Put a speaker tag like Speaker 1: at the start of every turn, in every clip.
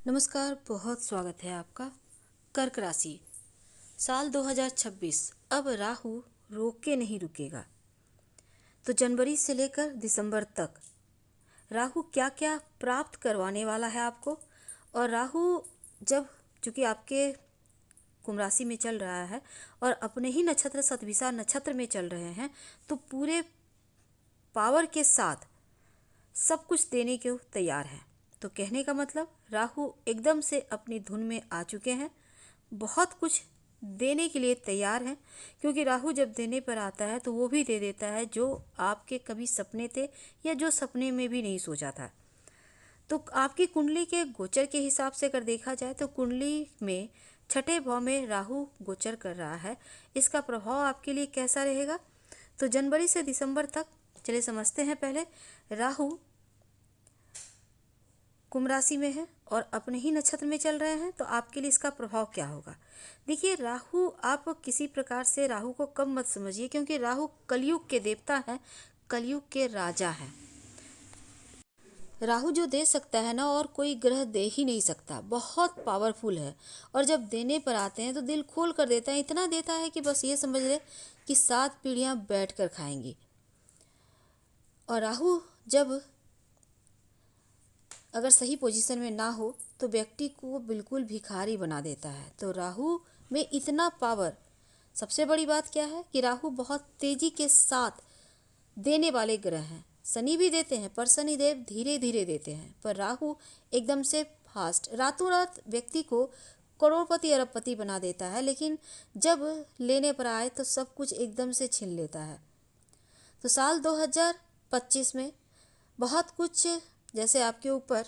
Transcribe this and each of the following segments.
Speaker 1: नमस्कार, बहुत स्वागत है आपका। कर्क राशि, साल 2026। अब राहु रोक के नहीं रुकेगा। तो जनवरी से लेकर दिसंबर तक राहु क्या क्या प्राप्त करवाने वाला है आपको। और राहु जब चूंकि आपके कुंभ राशि में चल रहा है और अपने ही नक्षत्र शतभिषा नक्षत्र में चल रहे हैं, तो पूरे पावर के साथ सब कुछ देने को तैयार है। तो कहने का मतलब राहु एकदम से अपनी धुन में आ चुके हैं, बहुत कुछ देने के लिए तैयार हैं। क्योंकि राहु जब देने पर आता है तो वो भी दे देता है जो आपके कभी सपने थे या जो सपने में भी नहीं सोचा था। तो आपकी कुंडली के गोचर के हिसाब से अगर देखा जाए तो कुंडली में छठे भाव में राहु गोचर कर रहा है। इसका प्रभाव आपके लिए कैसा रहेगा, तो जनवरी से दिसंबर तक चलिए समझते हैं। पहले राहु कुंभ राशि में है और अपने ही नक्षत्र में चल रहे हैं, तो आपके लिए इसका प्रभाव क्या होगा। देखिए, राहु, आप किसी प्रकार से राहु को कम मत समझिए, क्योंकि राहु कलयुग के देवता हैं, कलयुग के राजा हैं। राहु जो दे सकता है ना, और कोई ग्रह दे ही नहीं सकता, बहुत पावरफुल है। और जब देने पर आते हैं तो दिल खोल कर देता है, इतना देता है कि बस ये समझ ले कि 7 पीढ़ियां बैठ कर खाएंगी। और राहु जब अगर सही पोजीशन में ना हो तो व्यक्ति को बिल्कुल भिखारी बना देता है। तो राहु में इतना पावर, सबसे बड़ी बात क्या है कि राहु बहुत तेजी के साथ देने वाले ग्रह हैं। शनि भी देते हैं, पर शनिदेव धीरे धीरे देते हैं, पर राहु एकदम से फास्ट, रातों रात व्यक्ति को करोड़पति अरबपति बना देता है। लेकिन जब लेने पर आए तो सब कुछ एकदम से छीन लेता है। तो साल 2025 में बहुत कुछ जैसे आपके ऊपर,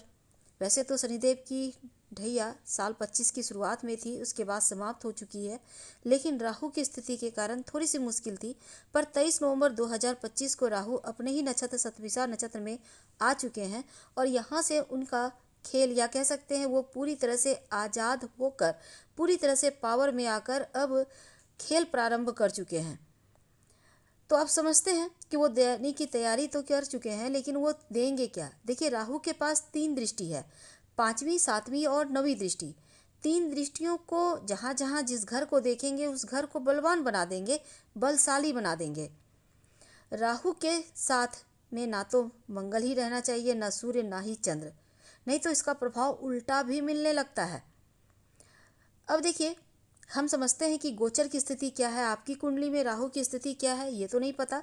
Speaker 1: वैसे तो शनिदेव की ढैया साल 25 की शुरुआत में थी, उसके बाद समाप्त हो चुकी है, लेकिन राहु की स्थिति के कारण थोड़ी सी मुश्किल थी। पर 23 नवंबर 2025 को राहु अपने ही नक्षत्र शतभिषा नक्षत्र में आ चुके हैं और यहाँ से उनका खेल, या कह सकते हैं वो पूरी तरह से आज़ाद होकर, पूरी तरह से पावर में आकर अब खेल प्रारंभ कर चुके हैं। तो आप समझते हैं कि वो देने की तैयारी तो कर चुके हैं, लेकिन वो देंगे क्या। देखिए, राहु के पास 3 दृष्टि है, 5वीं, 7वीं और 9वीं दृष्टि। 3 दृष्टियों को जहाँ जहाँ जिस घर को देखेंगे उस घर को बलवान बना देंगे, बलशाली बना देंगे। राहु के साथ में ना तो मंगल ही रहना चाहिए, ना सूर्य, ना ही चंद्र, नहीं तो इसका प्रभाव उल्टा भी मिलने लगता है। अब देखिए, हम समझते हैं कि गोचर की स्थिति क्या है, आपकी कुंडली में राहु की स्थिति क्या है, ये तो नहीं पता।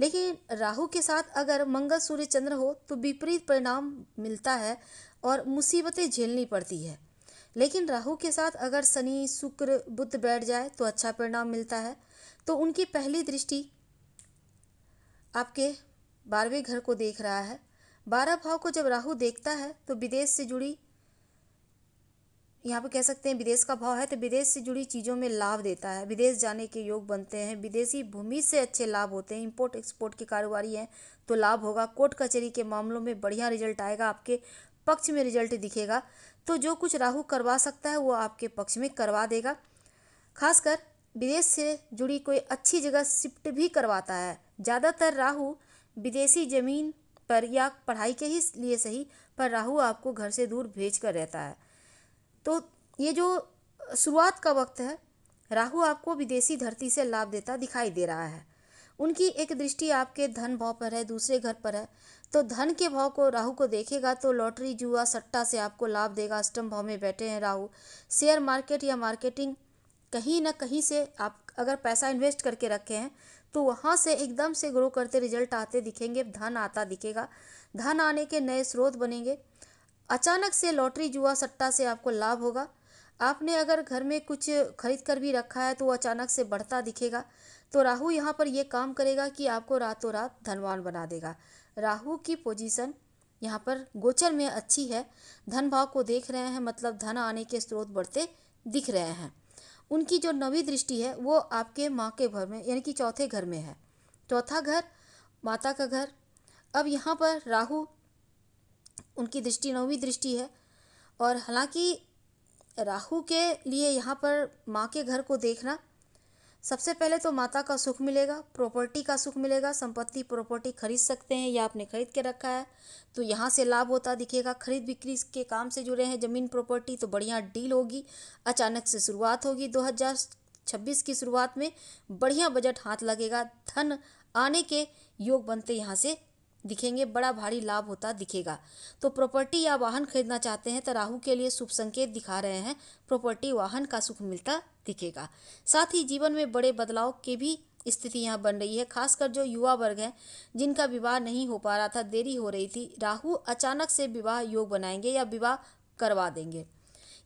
Speaker 1: लेकिन राहु के साथ अगर मंगल, सूर्य, चंद्र हो तो विपरीत परिणाम मिलता है और मुसीबतें झेलनी पड़ती है। लेकिन राहु के साथ अगर शनि, शुक्र, बुध बैठ जाए तो अच्छा परिणाम मिलता है। तो उनकी पहली दृष्टि आपके 12वें घर को देख रहा है। 12 भाव को जब राहु देखता है तो विदेश से जुड़ी, यहाँ पे कह सकते हैं विदेश का भाव है, तो विदेश से जुड़ी चीज़ों में लाभ देता है। विदेश जाने के योग बनते हैं, विदेशी भूमि से अच्छे लाभ होते हैं, इंपोर्ट एक्सपोर्ट के कारोबारी हैं तो लाभ होगा। कोर्ट कचहरी के मामलों में बढ़िया रिजल्ट आएगा, आपके पक्ष में रिजल्ट दिखेगा। तो जो कुछ राहु करवा सकता है वो आपके पक्ष में करवा देगा। खासकर विदेश से जुड़ी कोई अच्छी जगह शिफ्ट भी करवाता है। ज़्यादातर राहु विदेशी ज़मीन पर या पढ़ाई के ही लिए सही, पर राहु आपको घर से दूर भेज कर रहता है। तो ये जो शुरुआत का वक्त है, राहु आपको विदेशी धरती से लाभ देता दिखाई दे रहा है। उनकी एक दृष्टि आपके धन भाव पर है, दूसरे घर पर है। तो धन के भाव को राहु को देखेगा तो लॉटरी, जुआ, सट्टा से आपको लाभ देगा। अष्टम भाव में बैठे हैं राहु। शेयर मार्केट या मार्केटिंग, कहीं ना कहीं से आप अगर पैसा इन्वेस्ट करके रखे हैं तो वहाँ से एकदम से ग्रो करते रिजल्ट आते दिखेंगे, धन आता दिखेगा। धन आने के नए स्रोत बनेंगे। अचानक से लॉटरी, जुआ, सट्टा से आपको लाभ होगा। आपने अगर घर में कुछ खरीद कर भी रखा है तो वो अचानक से बढ़ता दिखेगा। तो राहु यहाँ पर ये काम करेगा कि आपको रातों रात धनवान बना देगा। राहु की पोजीशन यहाँ पर गोचर में अच्छी है, धन भाव को देख रहे हैं, मतलब धन आने के स्रोत बढ़ते दिख रहे हैं। उनकी जो 9वीं दृष्टि है वो आपके माँ के घर में, यानी कि चौथे घर में है। चौथा घर माता का घर। अब यहाँ पर राहु, उनकी दृष्टि 9वीं दृष्टि है। और हालांकि राहु के लिए यहाँ पर माँ के घर को देखना सबसे पहले तो माता का सुख मिलेगा, प्रॉपर्टी का सुख मिलेगा, संपत्ति प्रॉपर्टी खरीद सकते हैं या आपने खरीद के रखा है तो यहाँ से लाभ होता दिखेगा। खरीद बिक्री के काम से जुड़े हैं ज़मीन प्रॉपर्टी तो बढ़िया डील होगी। अचानक से शुरुआत होगी 2026 की शुरुआत में, बढ़िया बजट हाथ लगेगा, धन आने के योग बनते यहाँ से दिखेंगे, बड़ा भारी लाभ होता दिखेगा। तो प्रॉपर्टी या वाहन खरीदना चाहते हैं तो राहु के लिए शुभ संकेत दिखा रहे हैं, प्रॉपर्टी वाहन का सुख मिलता दिखेगा। साथ ही जीवन में बड़े बदलाव की भी स्थिति यहाँ बन रही है, खासकर जो युवा वर्ग है जिनका विवाह नहीं हो पा रहा था, देरी हो रही थी, राहु अचानक से विवाह योग बनाएंगे या विवाह करवा देंगे,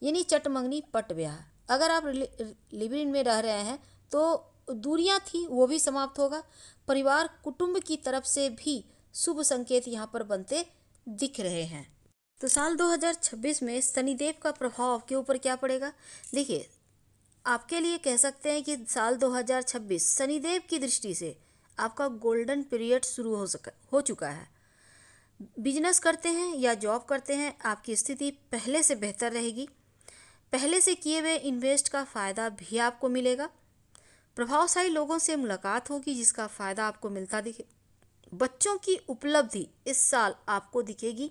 Speaker 1: यानी चटमंगनी पट ब्याह। अगर आप लिव इन में रह रहे हैं तो दूरियां थी वो भी समाप्त होगा। परिवार कुटुंब की तरफ से भी शुभ संकेत यहाँ पर बनते दिख रहे हैं। तो साल 2026 में शनिदेव का प्रभाव आपके ऊपर क्या पड़ेगा? देखिए, आपके लिए कह सकते हैं कि साल 2026 शनिदेव की दृष्टि से आपका गोल्डन पीरियड शुरू हो चुका है। बिजनेस करते हैं या जॉब करते हैं, आपकी स्थिति पहले से बेहतर रहेगी। पहले से किए हुए इन्वेस्ट का फ़ायदा भी आपको मिलेगा। प्रभावशाली लोगों से मुलाकात होगी जिसका फ़ायदा आपको मिलता दिखे। बच्चों की उपलब्धि इस साल आपको दिखेगी।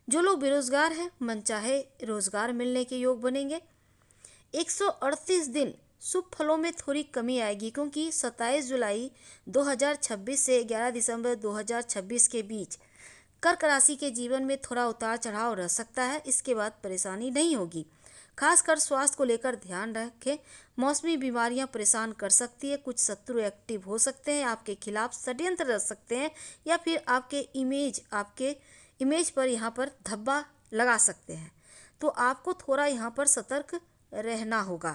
Speaker 1: जो लोग बेरोजगार हैं, मनचाहे रोजगार मिलने के योग बनेंगे। 138 दिन शुभ फलों में थोड़ी कमी आएगी क्योंकि 27 जुलाई 2026 से 11 दिसंबर 2026 के बीच कर्क राशि के जीवन में थोड़ा उतार चढ़ाव रह सकता है। इसके बाद परेशानी नहीं होगी। खासकर स्वास्थ्य को लेकर ध्यान रखें। मौसमी बीमारियां परेशान कर सकती है, कुछ शत्रु एक्टिव हो सकते हैं, आपके खिलाफ षड्यंत्र रच सकते हैं या फिर आपके इमेज पर यहाँ पर धब्बा लगा सकते हैं। तो आपको थोड़ा यहाँ पर सतर्क रहना होगा।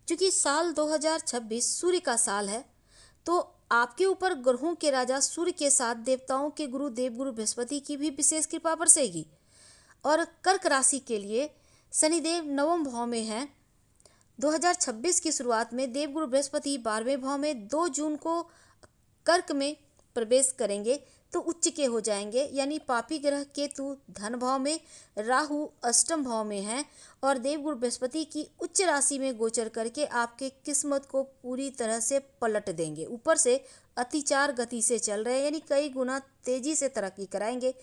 Speaker 1: क्योंकि साल 2026 सूर्य का साल है तो आपके ऊपर ग्रहों के राजा सूर्य के साथ देवताओं के गुरु देवगुरु बृहस्पति की भी विशेष कृपा बरसेगी। और कर्क राशि के लिए शनिदेव नवम भाव में हैं। 2026 की शुरुआत में देवगुरु बृहस्पति 12वें भाव में 2 जून को कर्क में प्रवेश करेंगे तो उच्च के हो जाएंगे, यानी पापी ग्रह केतु धन भाव में, राहु अष्टम भाव में हैं और देवगुरु बृहस्पति की उच्च राशि में गोचर करके आपके किस्मत को पूरी तरह से पलट देंगे। ऊपर से अतिचार गति से चल रहे हैं, यानी कई गुना तेजी से तरक्की कराएंगे।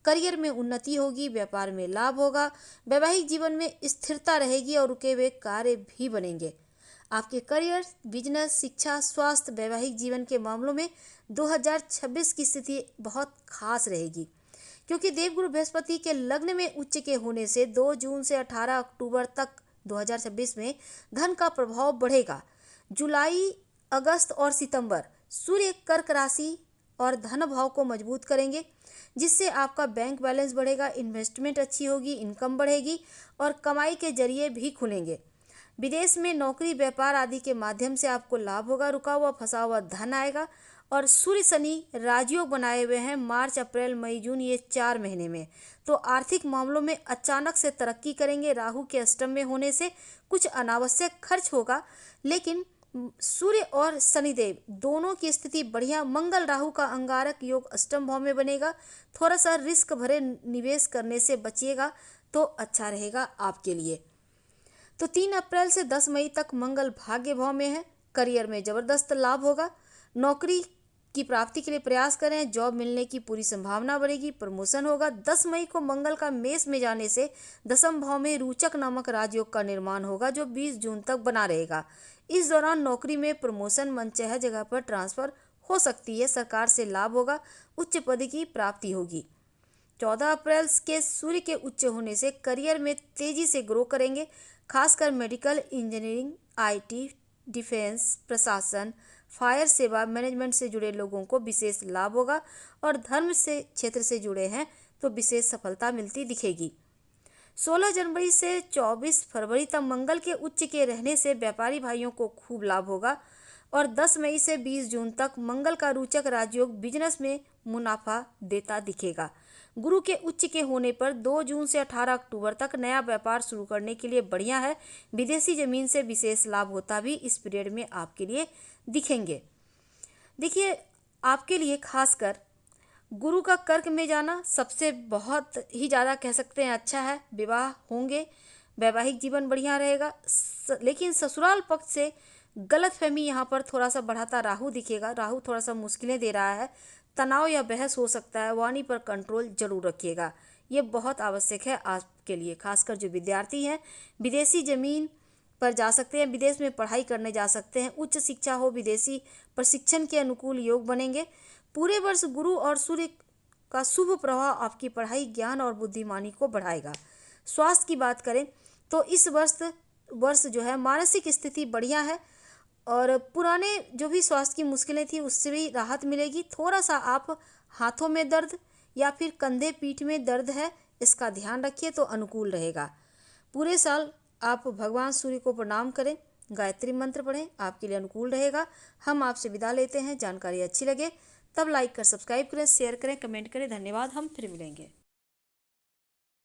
Speaker 1: करियर में उन्नति होगी, व्यापार में लाभ होगा, वैवाहिक जीवन में स्थिरता रहेगी और रुके हुए कार्य भी बनेंगे। आपके करियर, बिजनेस, शिक्षा, स्वास्थ्य, वैवाहिक जीवन के मामलों में 2026 की स्थिति बहुत खास रहेगी क्योंकि देवगुरु बृहस्पति के लग्न में उच्च के होने से 2 जून से 18 अक्टूबर तक 2026 में धन का प्रभाव बढ़ेगा। जुलाई, अगस्त और सितंबर सूर्य कर्क राशि और धन भाव को मजबूत करेंगे जिससे आपका बैंक बैलेंस बढ़ेगा, इन्वेस्टमेंट अच्छी होगी, इनकम बढ़ेगी और कमाई के जरिए भी खुलेंगे। विदेश में नौकरी, व्यापार आदि के माध्यम से आपको लाभ होगा। रुका हुआ फंसा हुआ धन आएगा। और सूर्य शनि राजयोग बनाए हुए हैं मार्च, अप्रैल, मई, जून, ये 4 महीने में। तो आर्थिक मामलों में अचानक से तरक्की करेंगे। राहु के अष्टम में होने से कुछ अनावश्यक खर्च होगा, लेकिन सूर्य और शनिदेव दोनों की स्थिति बढ़िया। मंगल राहु का अंगारक योग अष्टम भाव में बनेगा। थोड़ा सा रिस्क भरे निवेश करने से बचिएगा तो अच्छा रहेगा आपके लिए। तो 3 अप्रैल से 10 मई तक मंगल भाग्य भाव में है। करियर में जबरदस्त लाभ होगा। नौकरी की प्राप्ति के लिए प्रयास करें, जॉब मिलने की पूरी संभावना बढ़ेगी, प्रमोशन होगा। 10 मई को मंगल का मेष में जाने से दसम भाव में रोचक नामक राजयोग का निर्माण होगा जो 20 जून तक बना रहेगा। इस दौरान नौकरी में प्रमोशन, मनचाहा जगह पर ट्रांसफर हो सकती है, सरकार से लाभ होगा, उच्च पद की प्राप्ति होगी। 14 अप्रैल के सूर्य के उच्च होने से करियर में तेजी से ग्रो करेंगे। खासकर मेडिकल, इंजीनियरिंग, आईटी, डिफेंस, प्रशासन, फायर सेवा, मैनेजमेंट से जुड़े लोगों को विशेष लाभ होगा और धर्म से क्षेत्र से जुड़े हैं तो विशेष सफलता मिलती दिखेगी। 16 जनवरी से 24 फरवरी तक मंगल के उच्च के रहने से व्यापारी भाइयों को खूब लाभ होगा और 10 मई से 20 जून तक मंगल का रोचक राजयोग बिजनेस में मुनाफा देता दिखेगा। गुरु के उच्च के होने पर 2 जून से 18 अक्टूबर तक नया व्यापार शुरू करने के लिए बढ़िया है। विदेशी जमीन से विशेष लाभ होता भी इस पीरियड में आपके लिए दिखेंगे। देखिए, आपके लिए खासकर गुरु का कर्क में जाना सबसे बहुत ही ज़्यादा कह सकते हैं अच्छा है। विवाह होंगे, वैवाहिक जीवन बढ़िया रहेगा, लेकिन ससुराल पक्ष से गलतफहमी यहाँ पर थोड़ा सा बढ़ाता राहु दिखेगा। राहु थोड़ा सा मुश्किलें दे रहा है, तनाव या बहस हो सकता है। वाणी पर कंट्रोल जरूर रखिएगा, ये बहुत आवश्यक है आपके लिए। खासकर जो विद्यार्थी हैं, विदेशी जमीन पर जा सकते हैं, विदेश में पढ़ाई करने जा सकते हैं। उच्च शिक्षा हो, विदेशी प्रशिक्षण के अनुकूल योग बनेंगे। पूरे वर्ष गुरु और सूर्य का शुभ प्रभाव आपकी पढ़ाई, ज्ञान और बुद्धिमानी को बढ़ाएगा। स्वास्थ्य की बात करें तो इस वर्ष जो है मानसिक स्थिति बढ़िया है और पुराने जो भी स्वास्थ्य की मुश्किलें थी उससे भी राहत मिलेगी। थोड़ा सा आप हाथों में दर्द या फिर कंधे पीठ में दर्द है, इसका ध्यान रखिए तो अनुकूल रहेगा। पूरे साल आप भगवान सूर्य को प्रणाम करें, गायत्री मंत्र पढ़ें, आपके लिए अनुकूल रहेगा। हम आपसे विदा लेते हैं। जानकारी अच्छी लगे तब लाइक कर सब्सक्राइब करें, शेयर करें, कमेंट करें। धन्यवाद। हम फिर मिलेंगे।